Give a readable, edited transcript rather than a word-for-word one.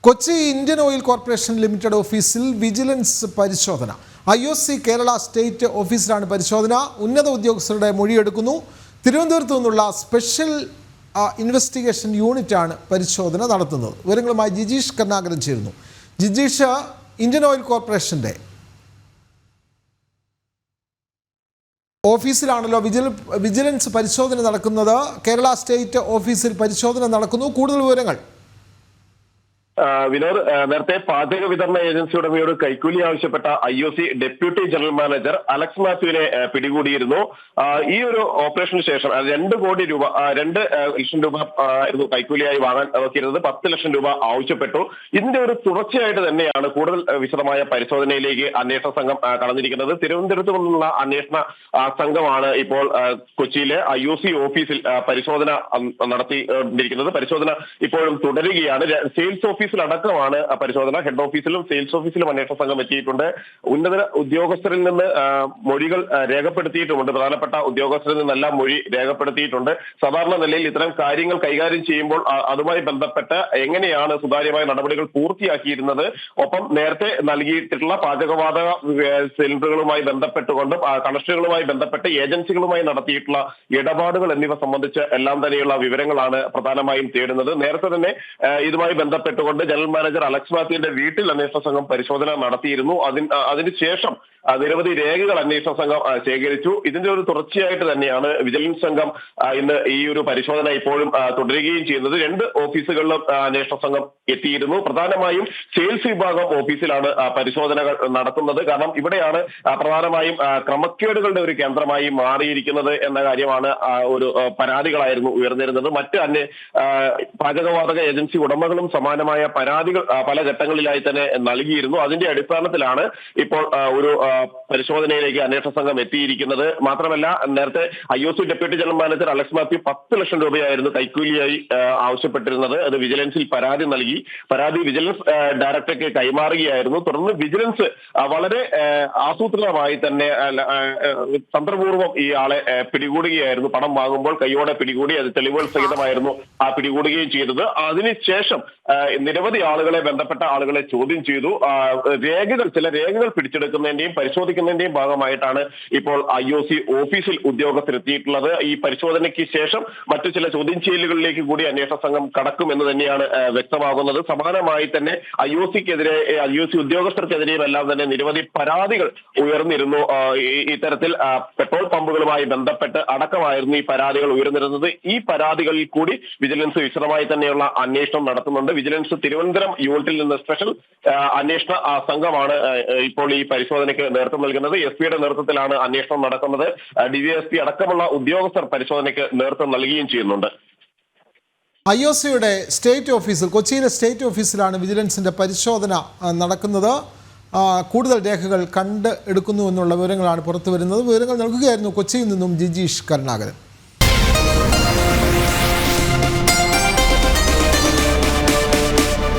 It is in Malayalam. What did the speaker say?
Kochi Indian oil corporation limited ഓഫീസിൽ വിജിലൻസ് പരിശോധന. IOC കേരള സ്റ്റേറ്റ് ഓഫീസിലാണ് പരിശോധന. ഉന്നത ഉദ്യോഗസ്ഥരുടെ മൊഴിയെടുക്കുന്നു. തിരുവനന്തപുരത്തു നിന്നുള്ള സ്പെഷ്യൽ ഇൻവെസ്റ്റിഗേഷൻ യൂണിറ്റാണ് പരിശോധന നടത്തുന്നത്. വിവരങ്ങളുമായി ജിജീഷ് കരുണാകരൻ ചേരുന്നു. ജിജീഷ്, ഇന്ത്യൻ ഓയിൽ കോർപ്പറേഷൻ്റെ ഓഫീസിലാണല്ലോ വിജിലൻസ് പരിശോധന നടക്കുന്നത്. കേരള സ്റ്റേറ്റ് ഓഫീസിൽ പരിശോധന നടക്കുന്നു. കൂടുതൽ വിവരങ്ങൾ. വിനോദ്, നേരത്തെ പാചക വിതരണ ഏജൻസി ഉടമയോട് കൈക്കൂലി ആവശ്യപ്പെട്ട IOC deputy general manager Alex മാത്യുവിനെ പിടികൂടിയിരുന്നു. ഈ ഒരു ഓപ്പറേഷന് ശേഷം 2 കോടി രൂപ 2 ലക്ഷം രൂപ ആയിരുന്നു കൈക്കൂലിയായി വാങ്ങാൻ നോക്കിയിരുന്നത്. 10 ലക്ഷം രൂപ ആവശ്യപ്പെട്ടു. ഇതിന്റെ ഒരു തുടർച്ചയായിട്ട് തന്നെയാണ് കൂടുതൽ വിശദമായ പരിശോധനയിലേക്ക് അന്വേഷണ സംഘം കടന്നിരിക്കുന്നത്. തിരുവനന്തപുരത്ത് നിന്നുള്ള അന്വേഷണ സംഘമാണ് ഇപ്പോൾ കൊച്ചിയിലെ IOC ഓഫീസിൽ പരിശോധന നടത്തിയിരിക്കുന്നത്. പരിശോധന ഇപ്പോഴും തുടരുകയാണ്. സെയിൽസ് ഓഫീസിലടക്കമാണ് പരിശോധന. ഹെഡ് ഓഫീസിലും സെയിൽസ് ഓഫീസിലും അന്വേഷണ സംഘം എത്തിയിട്ടുണ്ട്. ഉന്നത ഉദ്യോഗസ്ഥരിൽ നിന്ന് മൊഴികൾ രേഖപ്പെടുത്തിയിട്ടുമുണ്ട്. പ്രധാനപ്പെട്ട ഉദ്യോഗസ്ഥരിൽ നിന്നെല്ലാം മൊഴി രേഖപ്പെടുത്തിയിട്ടുണ്ട്. സാധാരണ നിലയിൽ ഇത്തരം കാര്യങ്ങൾ കൈകാര്യം ചെയ്യുമ്പോൾ അതുമായി ബന്ധപ്പെട്ട് എങ്ങനെയാണ് സുതാര്യമായ നടപടികൾ പൂർത്തിയാക്കിയിരുന്നത്, ഒപ്പം നേരത്തെ നൽകിയിട്ടുള്ള പാചകവാതക സിലിണ്ടറുകളുമായി ബന്ധപ്പെട്ടുകൊണ്ട് കണക്ഷനുകളുമായി ബന്ധപ്പെട്ട് ഏജൻസികളുമായി നടത്തിയിട്ടുള്ള ഇടപാടുകൾ എന്നിവ സംബന്ധിച്ച് എല്ലാം തന്നെയുള്ള വിവരങ്ങളാണ് പ്രധാനമായും തേടുന്നത്. നേരത്തെ തന്നെ ഇതുമായി ബന്ധപ്പെട്ടുകൊണ്ട് ജനറൽ മാനേജർ അലക്സ് മാത്യുവിന്റെ വീട്ടിൽ അന്വേഷണ സംഘം പരിശോധന നടത്തിയിരുന്നു. അതിനുശേഷം നിരവധി രേഖകൾ അന്വേഷണ സംഘം ശേഖരിച്ചു. ഇതിന്റെ ഒരു തുടർച്ചയായിട്ട് തന്നെയാണ് വിജിലൻസ് സംഘം ഇന്ന് ഈ ഒരു പരിശോധന ഇപ്പോഴും തുടരുകയും ചെയ്യുന്നത്. 2 ഓഫീസുകളിലും അന്വേഷണ സംഘം എത്തിയിരുന്നു. പ്രധാനമായും സെയിൽസ് വിഭാഗം ഓഫീസിലാണ് പരിശോധനകൾ നടത്തുന്നത്. കാരണം ഇവിടെയാണ് പ്രധാനമായും ക്രമക്കേടുകളുടെ ഒരു കേന്ദ്രമായി മാറിയിരിക്കുന്നത് എന്ന കാര്യമാണ് ഒരു പരാതികളായിരുന്നു ഉയർന്നിരുന്നത്. മറ്റ് പാചകവാതക ഏജൻസി ഉടമകളും സമാനമായ പരാതികൾ പല ഘട്ടങ്ങളിലായി തന്നെ നൽകിയിരുന്നു. അതിന്റെ അടിസ്ഥാനത്തിലാണ് ഇപ്പോൾ ഒരു പരിശോധനയിലേക്ക് അന്വേഷണ സംഘം എത്തിയിരിക്കുന്നത്. മാത്രമല്ല, നേരത്തെ IOC deputy general manager Alex Mathew 10 ലക്ഷം രൂപയായിരുന്നു കൈക്കൂലിയായി ആവശ്യപ്പെട്ടിരുന്നത്. അത് വിജിലൻസിൽ പരാതി നൽകി. പരാതി വിജിലൻസ് ഡയറക്ടർക്ക് കൈമാറുകയായിരുന്നു. തുടർന്ന് വിജിലൻസ് വളരെ ആസൂത്രിതമായി തന്നെ തന്ത്രപൂർവ്വം ഈ ആളെ പിടികൂടുകയായിരുന്നു. പണം വാങ്ങുമ്പോൾ കൈയോടെ പിടികൂടി. അത് തെളിവുകൾ സഹിതമായിരുന്നു പിടികൂടുകയും ചെയ്തത്. അതിനുശേഷം നിരവധി ആളുകളെ, ബന്ധപ്പെട്ട ആളുകളെ ചോദ്യം ചെയ്തു. ചില രേഖകൾ പിടിച്ചെടുക്കുന്നതിന്റെയും പരിശോധിക്കുന്നതിന്റെയും ഭാഗമായിട്ടാണ് ഇപ്പോൾ IOC ഓഫീസിൽ ഉദ്യോഗസ്ഥരെത്തിയിട്ടുള്ളത്. ഈ പരിശോധനയ്ക്ക് ശേഷം മറ്റു ചില ചോദ്യം ചെയ്യലുകളിലേക്ക് കൂടി അന്വേഷണ സംഘം കടക്കുമെന്ന് തന്നെയാണ് വ്യക്തമാകുന്നത്. സമാനമായി തന്നെ IOC ഉദ്യോഗസ്ഥർക്കെതിരെയും എല്ലാം തന്നെ നിരവധി പരാതികൾ ഉയർന്നിരുന്നു. ഇത്തരത്തിൽ പെട്രോൾ പമ്പുകളുമായി ബന്ധപ്പെട്ട് അടക്കമായിരുന്നു ഈ പരാതികൾ ഉയർന്നിരുന്നത്. ഈ പരാതികളിൽ കൂടി വിജിലൻസ് വിശദമായി തന്നെയുള്ള അന്വേഷണം നടത്തുന്നുണ്ട്. വിജിലൻസ് തിരുവനന്തപുരം യൂണിറ്റിൽ നിന്ന് സ്പെഷ്യൽ അന്വേഷണ സംഘമാണ് ഇപ്പോൾ ഈ പരിശോധനയ്ക്ക് നേതൃത്വം നൽകുന്നത്. SP-യുടെ നേതൃത്വത്തിലാണ് അന്വേഷണം നടക്കുന്നത്. DVSP അടക്കമുള്ള ഉദ്യോഗസ്ഥർ പരിശോധനയ്ക്ക് നേതൃത്വം നൽകുകയും ചെയ്യുന്നുണ്ട്. IOCയുടെ സ്റ്റേറ്റ് ഓഫീസിൽ, കൊച്ചിയിലെ സ്റ്റേറ്റ് ഓഫീസിലാണ് വിജിലൻസിന്റെ പരിശോധന നടക്കുന്നത്. കൂടുതൽ രേഖകൾ കണ്ട് എടുക്കുന്നു എന്നുള്ള വിവരങ്ങളാണ് പുറത്തു വരുന്നത്. വിവരങ്ങൾ നൽകുകയായിരുന്നു കൊച്ചിയിൽ നിന്നും ജിജീഷ് കരുണാകരൻ.